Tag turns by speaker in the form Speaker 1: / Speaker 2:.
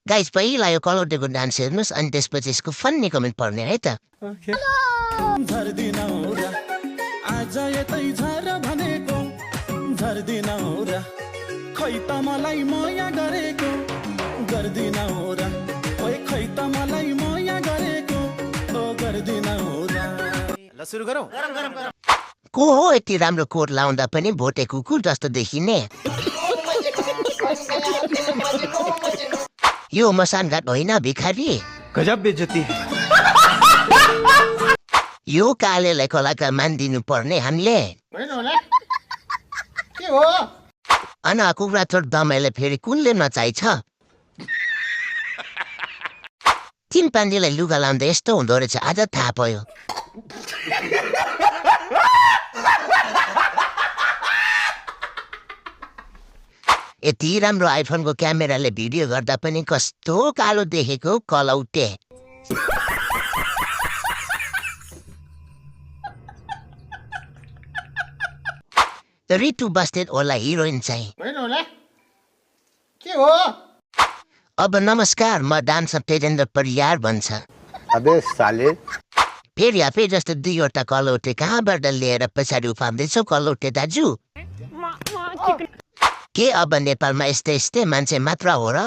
Speaker 1: guys पहिला यो कलौटेको dance हेर्नुहोस् अनि त्यसपछि यसको फन्नी कमेन्ट पढ्ने है त
Speaker 2: आज यतै झर भनेको झर्दिन र खै त मलाई माया गरेको गर्दिन र ओए खै त मलाई माया गरेको ओ गर्दिन र ल सुरु गरौँ
Speaker 1: को हो यति राम्रो कोट लाउँदा पनि भोटे कुकुर जस्तो देखिने यो मसानघाट होइन भिखारी
Speaker 2: गजब बेइज्जती
Speaker 1: यो कालेलाई कलाकार मानिदिनु पर्ने हामीले अन कुखुरा चोट दमाईले फेरि कुनले नचाहिन्छ चिम्पान्जीलाई लुगा लाउँदा यस्तो हुँदो रहेछ आज थाहा पायो यति राम्रो आइफोनको क्यामेराले भिडियो गर्दा पनि कस्तो कालो देखेको कलौटे रितु बस्नेत होला हिरोइन चाहिँ
Speaker 3: के हो
Speaker 1: अब नमस्कार म डान्सर तेजेन्द्र परियार भन्छ
Speaker 3: अबे साले
Speaker 1: फेरि आफै जस्तो दुईवटा कलौटे कहाँबाट लिएर पछाडि उफार्दैछौ कलौटे दाजु के अब नेपालमा यस्तै यस्तै मान्छे मात्र हो र